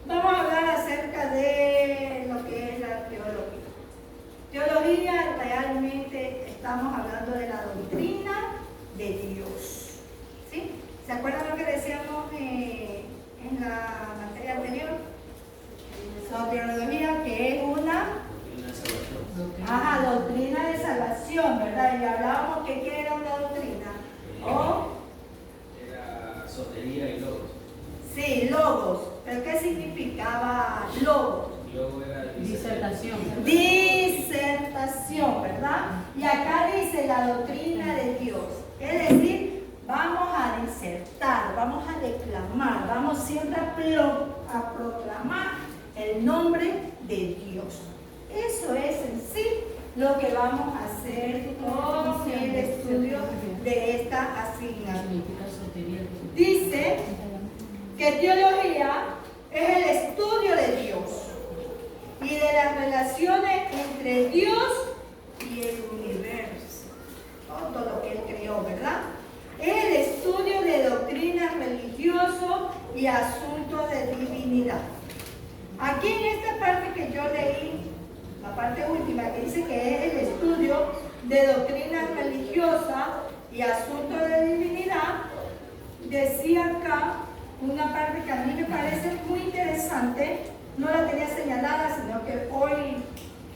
Vamos a hablar acerca de lo que es la teología. Teología, realmente estamos hablando de la doctrina de Dios. ¿Sí? ¿Se acuerdan lo que decíamos en la materia anterior? La teología, que es una doctrina de salvación, ¿verdad? Y hablábamos que ¿qué era una doctrina? Era sotería y logos. Sí, logos. ¿Pero qué significaba logos? Logo era Disertación. Disertación, ¿verdad? Y acá dice la doctrina de Dios. Es decir, vamos a disertar, vamos a declamar, vamos siempre a proclamar el nombre de Dios. Eso es en sí lo que vamos a hacer con el estudio de esta asignatura. Dice que teología es el estudio de Dios y de las relaciones entre Dios y el universo, todo lo que Él creó, ¿verdad? Es el estudio de doctrinas religiosas y asuntos de divinidad. Aquí en esta parte que yo leí, la parte última que dice que es el estudio de doctrinas religiosas y asuntos de divinidad, decía acá una parte que a mí me parece muy interesante. No la tenía señalada, sino que hoy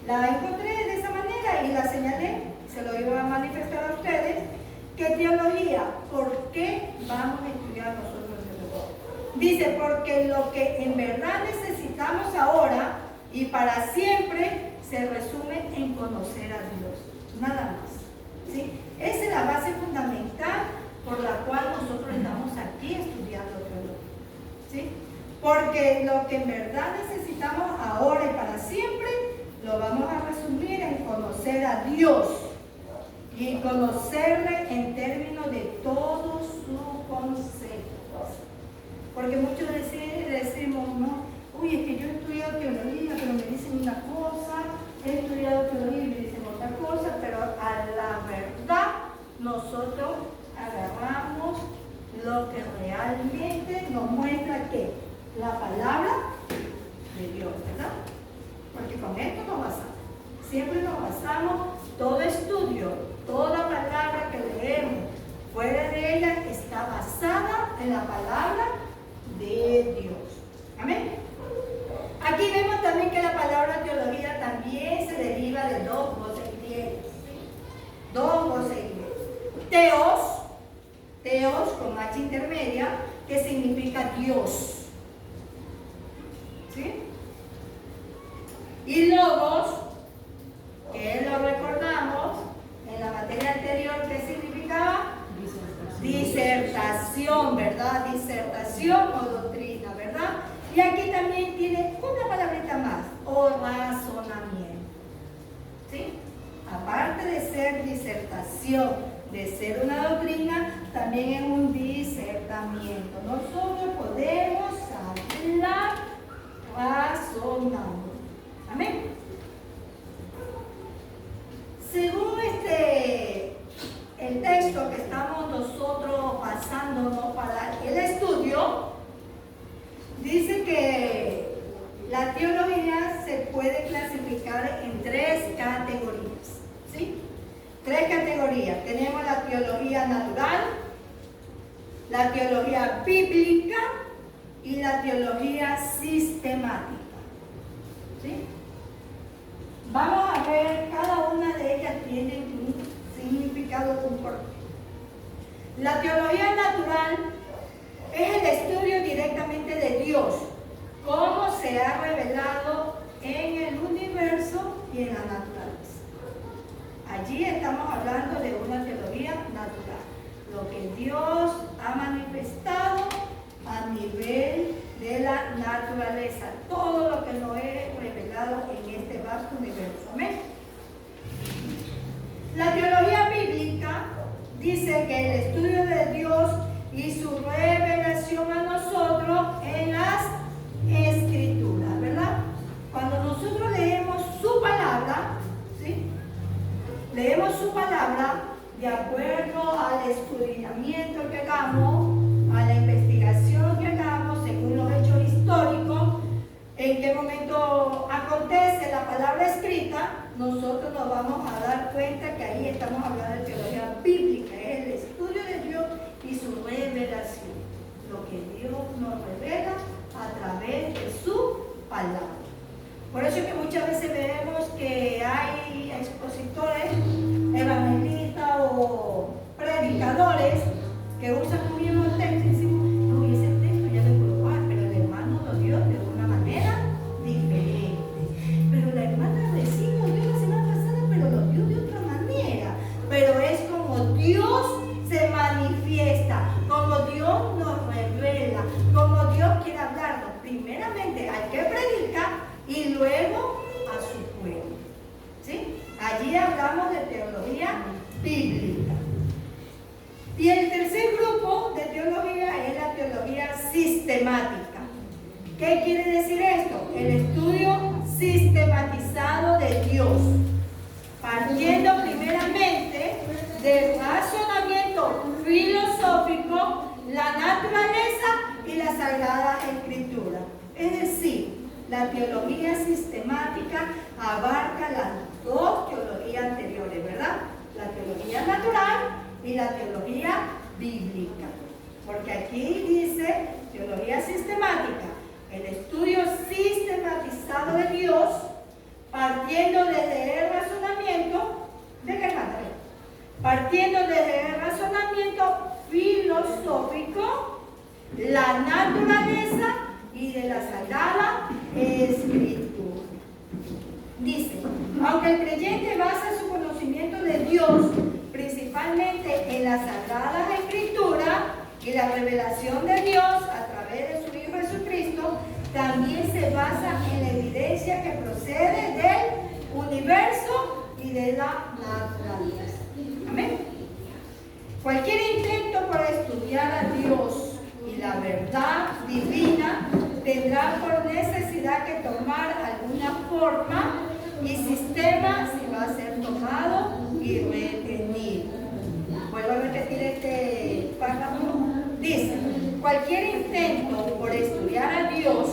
la encontré de esa manera y la señalé, se lo iba a manifestar a ustedes. ¿Qué teología? ¿Por qué vamos a estudiar nosotros eso? Dice, porque lo que en verdad necesitamos ahora y para siempre se resume en conocer a Dios, nada más. ¿Sí? Esa es la base fundamental por la cual nosotros estamos aquí estudiando teología. ¿Sí? Porque lo que en verdad necesitamos ahora y para siempre lo vamos a resumir en conocer a Dios y conocerle en términos de todos sus conceptos. Porque muchos decimos, ¿no? Uy, es que yo he estudiado teología, pero me dicen una cosa, he estudiado teología y me dicen otra cosa, pero a la verdad nosotros agarramos lo que realmente nos muestra que la palabra de Dios, ¿verdad? Porque con esto nos basamos. Siempre nos basamos, todo estudio, toda palabra que leemos fuera de ella está basada en la palabra de Dios. Amén. Aquí vemos también que la palabra teología también se deriva de dos voces griegas. Dos voces griegas. Teos con H intermedia, que significa Dios. ¿Sí? Y logos, que lo recordamos en la materia anterior, ¿qué significaba? Disertación, ¿verdad? Disertación o doctrina, ¿verdad? Y aquí también tiene una palabrita más, o razonamiento. ¿Sí? Aparte de ser disertación, de ser una doctrina, también es un disertamiento. Nosotros podemos hablar razonando. Amén. Según el texto que estamos nosotros basándonos para el estudio, dice que la teología se puede clasificar en tres categorías. ¿Sí? Tres categorías. Tenemos la teología natural, la teología bíblica y la teología sistemática. ¿Sí? Vamos a ver, cada una de ellas tiene un significado concordante. La teología natural es el estudio directamente de Dios, cómo se ha revelado en el universo y en la naturaleza. Allí estamos hablando de una teología natural, lo que Dios ha manifestado a nivel de la naturaleza, todo lo que nos es revelado en este vasto universo. Amén. La teología bíblica dice que el estudio de Dios y su revelación a nosotros en las Escrituras, ¿verdad? Cuando nosotros leemos su palabra, ¿sí? Leemos su palabra de acuerdo al escudriñamiento que hagamos, a la investigación que hagamos según los hechos históricos, la palabra escrita, nosotros nos vamos a dar cuenta que ahí estamos hablando de teología bíblica, es el estudio de Dios y su revelación, lo que Dios nos revela a través de su palabra. Por eso es que muchas veces vemos que hay expositores, evangelistas o predicadores que usan un mismo texto y dicen, no, ese texto ya lo colocó, pero el hermano lo dio de una manera diferente. Pero la hermana recién lo dio la semana pasada, pero lo dio de otra manera. Pero es como Dios se manifiesta, como Dios nos revela, como Dios quiere hablarnos. Primeramente hay que predicar y luego a su pueblo. ¿Sí? Allí hablamos de teología bíblica. Y el tercer grupo de teología es la teología sistemática. ¿Qué quiere decir esto? El estudio sistematizado de Dios, partiendo primeramente del razonamiento filosófico, la naturaleza y la Sagrada Escritura. Es decir, la teología sistemática abarca las dos teologías anteriores, ¿verdad? La teología natural y la teología bíblica. Porque aquí dice teología sistemática, el estudio sistematizado de Dios, partiendo desde el razonamiento, ¿de qué hermana? Partiendo desde el razonamiento filosófico, la naturaleza y de la Sagrada Escritura. Dice, aunque el creyente basa su conocimiento de Dios principalmente en la Sagrada Escritura y la revelación de Dios a través de su Hijo Jesucristo, también se basa en la evidencia que procede del universo y de la naturaleza. Amén. Cualquier intento para estudiar a Dios y la verdad divina tendrá por necesidad que tomar alguna forma y sistema si va a ser tomado y retenido. Vuelvo a repetir este párrafo. Dice, cualquier intento por estudiar a Dios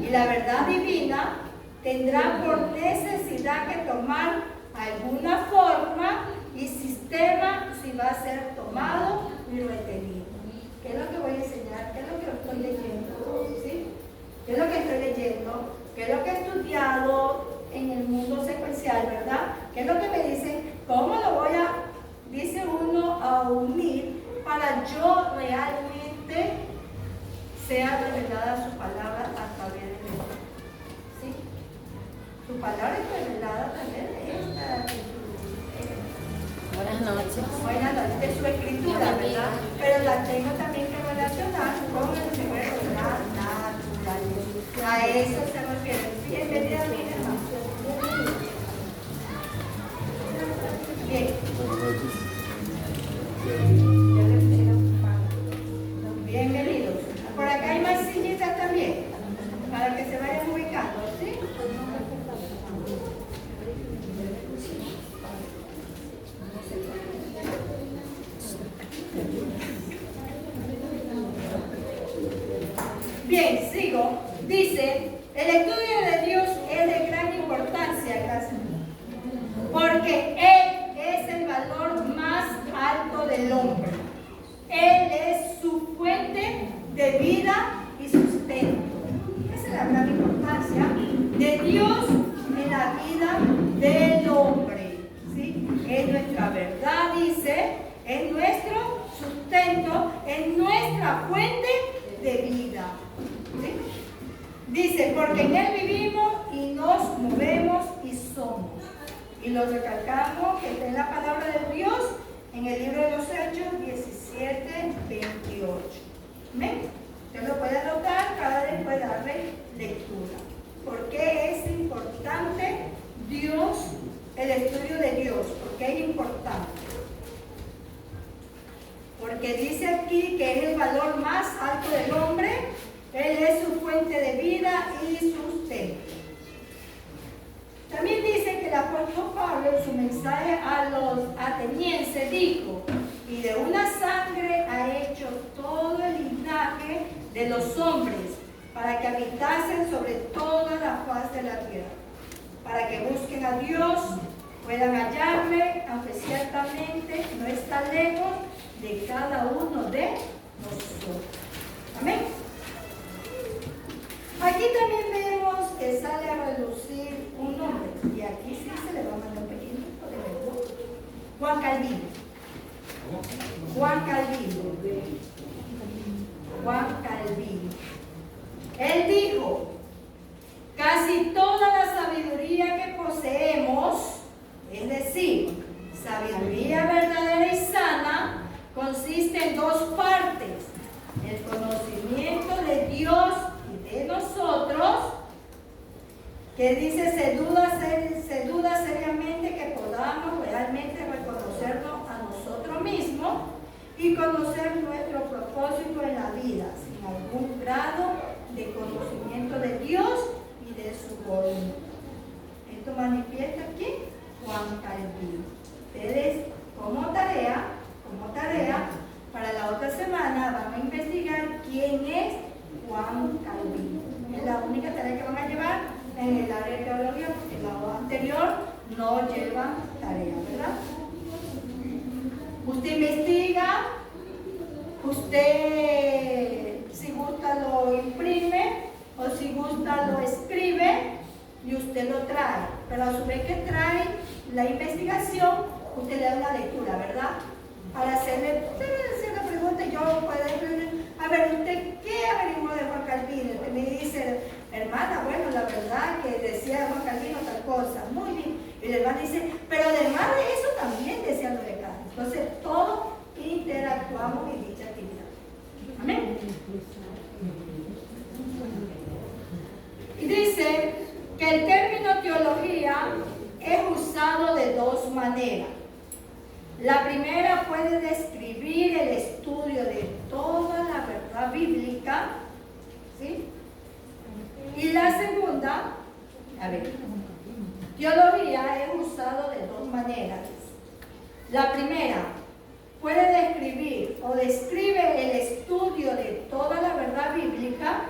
y la verdad divina tendrá por necesidad que tomar alguna forma y sistema si va a ser tomado y retenido. ¿Qué es lo que voy a enseñar? ¿Qué es lo que estoy leyendo? ¿Sí? ¿Qué es lo que estoy leyendo? ¿Qué es lo que he estudiado en el mundo secuencial, verdad? ¿Qué es lo que me dicen? ¿Cómo lo voy a, dice uno, a unir para yo realmente sea revelada su palabra a través de mí? ¿Sí? Su palabra es revelada a través de esta. Buenas noches. Buenas noches, de su escritura, ¿verdad? Pero la tengo también que relacionar con el primero de la naturaleza. A eso se refiere. Bienvenida a mi hermano. Bien. Bienvenidos. Por acá hay más sillitas también, para que se vayan ubicando, ¿sí? Bien, sigo. Dice, el estudio de Dios es de gran importancia, gracias, porque Él es el valor más alto del hombre. Él es su fuente de vida y sustento. Esa es la gran importancia de Dios en la vida del hombre. ¿Sí? Es nuestra verdad, dice, es nuestro sustento, es nuestra fuente de vida. ¿Sí? Dice, porque en Él vivimos y nos movemos y somos. Y lo recalcamos que está en la palabra de Dios en el libro de los Hechos 17:28. ¿Ven? Usted lo puede anotar, cada vez puede darle lectura. ¿Por qué es importante Dios, el estudio de Dios? ¿Por qué es importante? Porque dice aquí que es el valor más alto del hombre, Él es su fuente de vida y sustento. También dice que el apóstol Pablo en su mensaje a los atenienses dijo, y de una sangre ha hecho todo el linaje de los hombres para que habitasen sobre toda la faz de la tierra. para que busquen a Dios, puedan hallarle, aunque ciertamente no está lejos de cada uno de nosotros. Amén. Aquí también vemos que sale a relucir un nombre, y aquí sí se le va a mandar un pequeño de verlo. Juan Calvino. Juan Calvino. Juan Calvino. Él dijo: casi toda la sabiduría que poseemos, es decir, sabiduría verdadera y sana, consiste en dos partes: el conocimiento de Dios y de nosotros, que dice se duda seriamente que podamos realmente reconocernos a nosotros mismos y conocer nuestro propósito en la vida, sin algún grado de conocimiento de Dios y de su voluntad. Esto manifiesta aquí Juan Calvino. Ustedes como tarea, para la otra semana van a investigar quién es Juan Calvino. Es la única tarea que van a llevar en el área de teología, porque en la anterior no llevan tarea, ¿verdad? Usted investiga, usted si gusta lo imprime o si gusta lo escribe y usted lo trae. Pero a su vez que trae la investigación, usted le da una lectura, ¿verdad? Para hacerle la pregunta, yo puedo decirle, a ver, ¿usted qué averiguó de Juan Calvino? Usted me dice, hermana, bueno, la verdad que decía Juan Calvino tal cosa, muy bien. Y el hermano dice, pero además de eso también decía lo de Calvino. Entonces, todos interactuamos en dicha actividad. Amén. Y dice que el término teología es usado de dos maneras. La primera puede describir el estudio de toda la verdad bíblica, ¿sí? Y la segunda, teología es usado de dos maneras. La primera puede describir o describe el estudio de toda la verdad bíblica,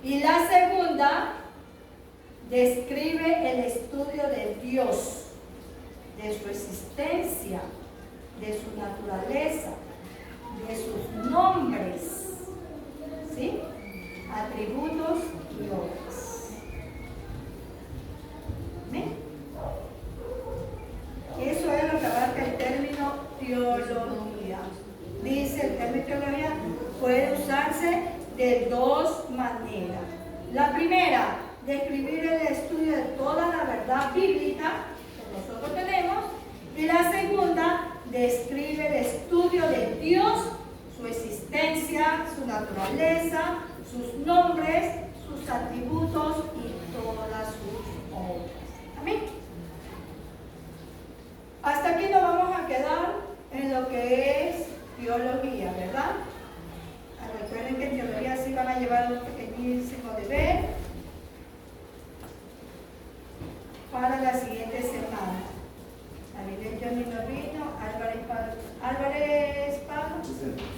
y la segunda describe el estudio de Dios, de su existencia, de su naturaleza, de sus nombres, ¿sí? Atributos y obras. ¿Amén? Eso es lo que abarca el término teología. Dice el término teología puede usarse de dos maneras. La primera, describir el estudio de toda la verdad bíblica que nosotros tenemos, y la segunda, describe el estudio de Dios, su existencia, su naturaleza, sus nombres, sus atributos y todas sus obras. Amén. Hasta aquí nos vamos a quedar en lo que es teología, ¿verdad? Recuerden que en teología sí van a llevar un pequeñísimo deber para la siguiente